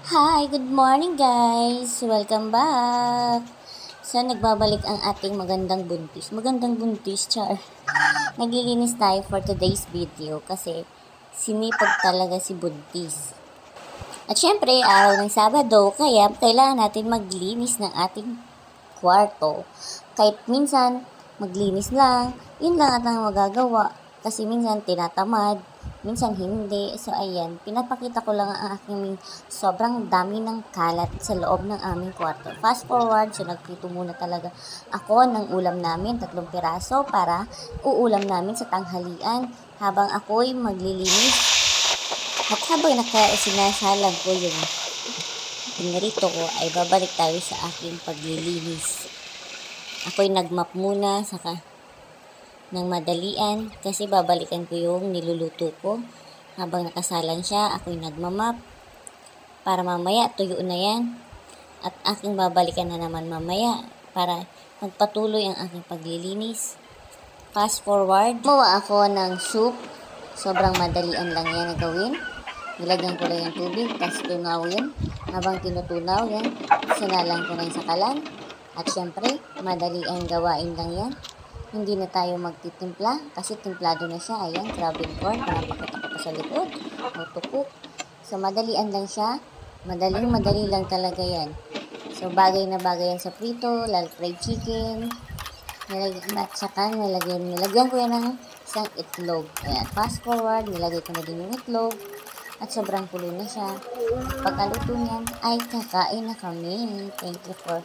Hi, good morning guys! Welcome back! So, nagbabalik ang ating magandang buntis. Magandang buntis, char. Naglilinis tayo for today's video kasi sinipag talaga si buntis. At syempre, araw ng Sabado, kaya kailangan natin maglinis ng ating kwarto. Kahit minsan, maglinis lang, yun lang at ang magagawa. Kasi minsan, tinatamad, minsan hindi. So, ayan, pinapakita ko lang ang aking sobrang dami ng kalat sa loob ng aming kwarto. Fast forward, so nagprito muna talaga ako ng ulam namin, 3 piraso para uulam namin sa tanghalian habang ako'y maglilinis. At habang sinasalang ko yung pinarito ko, ay babalik tayo sa aking paglilinis. Ako'y nagmap muna ng madalian kasi babalikan ko yung niluluto ko. Habang nakasalan siya, ako'y nagmamap para mamaya tuyo na yan. At aking babalikan na naman mamaya para magpatuloy ang aking paglilinis. Fast forward, gumawa ako ng soup. Sobrang madalian lang yan na gawin. Nilagyan ko lang yung tubig, tapos tunawin. Habang tinutunaw yan, sinalang ko na yung sakalan. At syempre, madali ang gawain lang yan. Hindi na tayo magtitimpla kasi templado na siya. Ayan, grabbing corn. Pinapakita ko pa sa likod. How to cook. So, madalian lang siya. Madali lang talaga yan. So, bagay na bagay yan sa prito, lalo fried chicken. At saka, nilagyan ko yan ng isang itlog. Ayan, fast forward, nilagay ko na din yung itlog. At sobrang kulo na siya. Pagkaluto niyan, ay kakain na kami. Thank you for